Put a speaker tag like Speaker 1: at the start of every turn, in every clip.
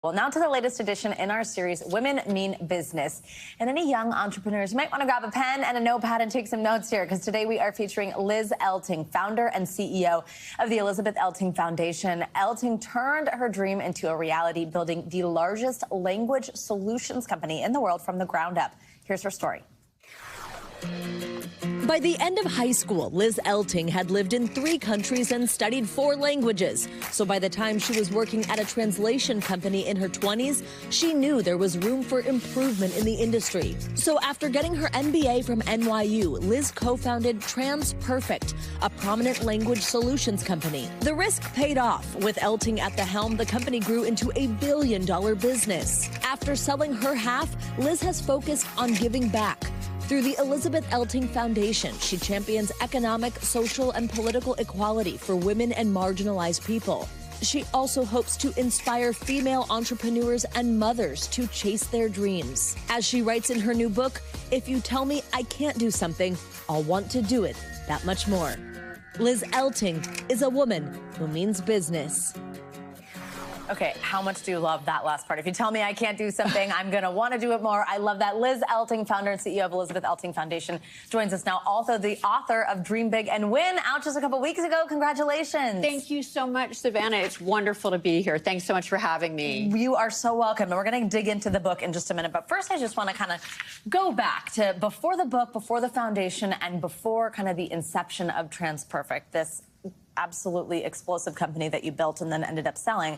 Speaker 1: Well, now to the latest edition in our series, Women Mean Business. And any young entrepreneurs might want to grab a pen and a notepad and take some notes here, because today we are featuring Liz Elting, founder and CEO of the Elizabeth Elting Foundation. Elting turned her dream into a reality, building the largest language solutions company in the world from the ground up. Here's her story.
Speaker 2: By the end of high school, Liz Elting had lived in 3 countries and studied 4 languages. So by the time she was working at a translation company in her 20s, she knew there was room for improvement in the industry. So after getting her MBA from NYU, Liz co-founded TransPerfect, a prominent language solutions company. The risk paid off. With Elting at the helm, the company grew into a billion-dollar business. After selling her half, Liz has focused on giving back. Through the Elizabeth Elting Foundation, she champions economic, social, and political equality for women and marginalized people. She also hopes to inspire female entrepreneurs and mothers to chase their dreams. As she writes in her new book, "If you tell me I can't do something, I'll want to do it that much more." Liz Elting is a woman who means business.
Speaker 1: Okay, how much do you love that last part? If you tell me I can't do something, I'm going to want to do it more. I love that. Liz Elting, founder and CEO of Elizabeth Elting Foundation, joins us now. Also the author of Dream Big and Win, out just a couple weeks ago. Congratulations.
Speaker 3: Thank you so much, Savannah. It's wonderful to be here. Thanks so much for having me.
Speaker 1: You are so welcome. And we're going to dig into the book in just a minute. But first, I just want to kind of go back to before the book, before the foundation, and before kind of the inception of TransPerfect, this absolutely explosive company that you built and then ended up selling.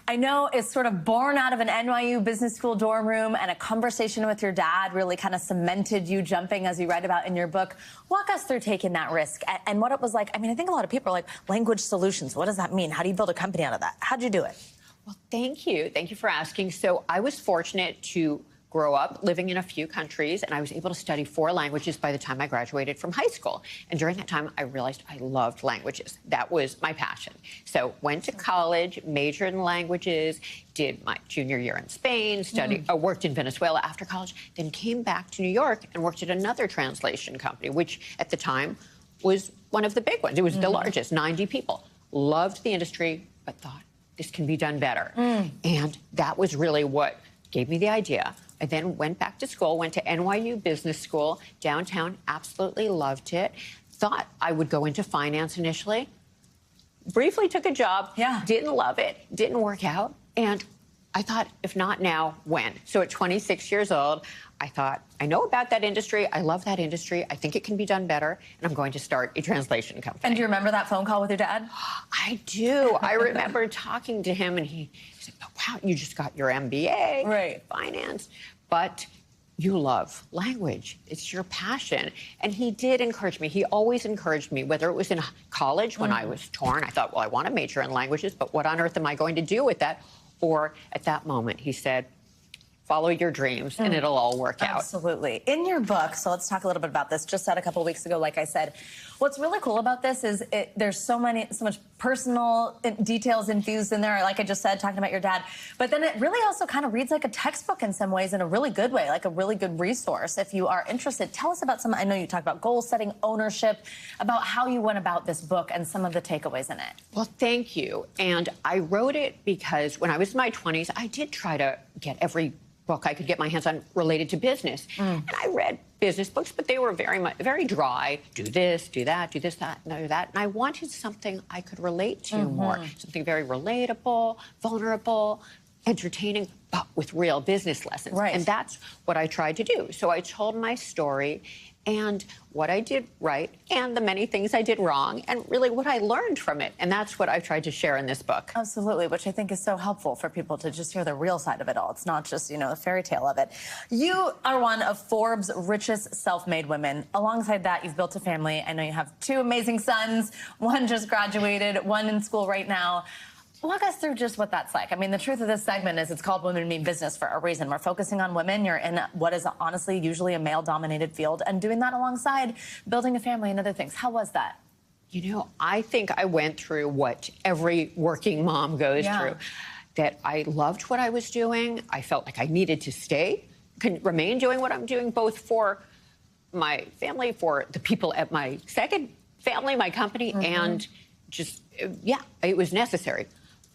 Speaker 1: I know it's sort of born out of an NYU business school dorm room, and a conversation with your dad really kind of cemented you jumping, as you write about in your book. Walk us through taking that risk and what it was like. I mean, I think a lot of people are like, language solutions, what does that mean? How do you build a company out of that? How'd you do it?
Speaker 3: Well, thank you. Thank you for asking. So I was fortunate to grow up living in a few countries, and I was able to study 4 languages by the time I graduated from high school. And during that time, I realized I loved languages. That was my passion. So went to college, majored in languages, did my junior year in Spain, worked in Venezuela after college, then came back to New York and worked at another translation company, which at the time was one of the big ones. It was the largest, 90 people. Loved the industry, but thought this can be done better. And that was really what gave me the idea. I then went back to school, went to NYU Business School downtown, absolutely loved it. Thought I would go into finance initially. Briefly took a job, didn't love it, didn't work out. And I thought, if not now, when? So at 26 years old, I thought, I know about that industry. I love that industry. I think it can be done better. And I'm going to start a translation company.
Speaker 1: And do you remember that phone call with your dad?
Speaker 3: I do. I remember talking to him, and he said, oh, wow, you just got your MBA,
Speaker 1: right?
Speaker 3: Finance, but you love language. It's your passion. And he did encourage me. He always encouraged me, whether it was in college when I was torn. I thought, well, I want to major in languages, but what on earth am I going to do with that? Or at that moment, he said, follow your dreams and it'll all work out.
Speaker 1: Absolutely. In your book, so let's talk a little bit about this, just out a couple of weeks ago, like I said, what's really cool about this is there's so much personal details infused in there, like I just said, talking about your dad, but then it really also kind of reads like a textbook in some ways, in a really good way, like a really good resource if you are interested. Tell us about I know you talked about goal setting, ownership, about how you went about this book and some of the takeaways in it.
Speaker 3: Well, thank you. And I wrote it because when I was in my 20s, I did try to get every book I could get my hands on related to business. And I read business books, but they were very dry. Do this, do that, do this, that, no, that. And I wanted something I could relate to more, something very relatable, vulnerable, entertaining, but with real business lessons.
Speaker 1: Right.
Speaker 3: And that's what I tried to do. So I told my story and what I did right and the many things I did wrong and really what I learned from it. And that's what I've tried to share in this book.
Speaker 1: Absolutely, which I think is so helpful for people to just hear the real side of it all. It's not just, the fairy tale of it. You are one of Forbes' richest self-made women. Alongside that, you've built a family. I know you have 2 amazing sons. One just graduated, one in school right now. Walk us through just what that's like. I mean, the truth of this segment is it's called Women Mean Business for a reason. We're focusing on women. You're in what is honestly usually a male-dominated field and doing that alongside building a family and other things. How was that?
Speaker 3: I think I went through what every working mom goes through, that I loved what I was doing. I felt like I needed to remain doing what I'm doing, both for my family, for the people at my second family, my company, and just, it was necessary.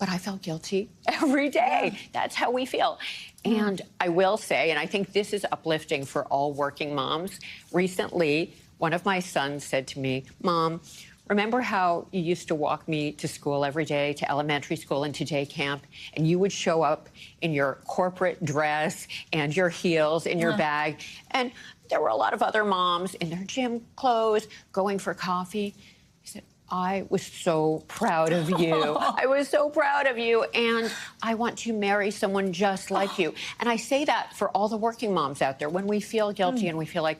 Speaker 3: but I felt guilty every day. That's how we feel. And I will say, and I think this is uplifting for all working moms, recently, one of my sons said to me, "Mom, remember how you used to walk me to school every day, to elementary school and to day camp, and you would show up in your corporate dress and your heels and your bag, and there were a lot of other moms in their gym clothes going for coffee?" He said, "I was so proud of you. I was so proud of you, and I want to marry someone just like you." And I say that for all the working moms out there. When we feel guilty and we feel like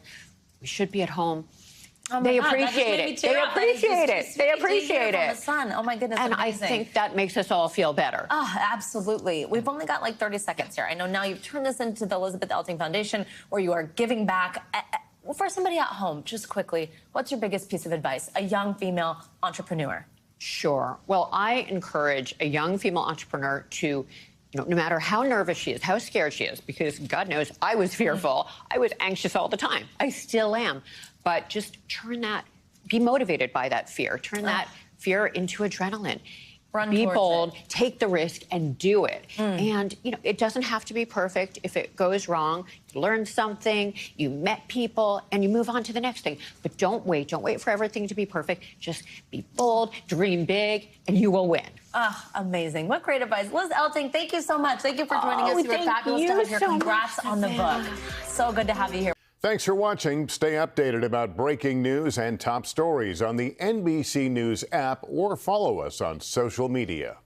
Speaker 3: we should be at home, they appreciate it. They appreciate it. They appreciate it.
Speaker 1: Son. Oh my goodness.
Speaker 3: And I think that makes us all feel better.
Speaker 1: Oh, absolutely. We've only got like 30 seconds here. I know now you've turned this into the Elizabeth Elting Foundation, where you are giving back. For somebody at home, just quickly, what's your biggest piece of advice? A young female entrepreneur.
Speaker 3: Sure. Well, I encourage a young female entrepreneur to, no matter how nervous she is, how scared she is, because God knows I was fearful. I was anxious all the time. I still am. But just be motivated by that fear. Turn that fear into adrenaline. Be bold, take the risk, and do it. And, it doesn't have to be perfect. If it goes wrong, you learn something, you met people, and you move on to the next thing. But don't wait. Don't wait for everything to be perfect. Just be bold, dream big, and you will win.
Speaker 1: Oh, amazing. What great advice. Liz Elting, thank you so much. Thank you for joining us. You were fabulous to have here. Congrats on the book. So good to have you here.
Speaker 4: Thanks for watching. Stay updated about breaking news and top stories on the NBC News app or follow us on social media.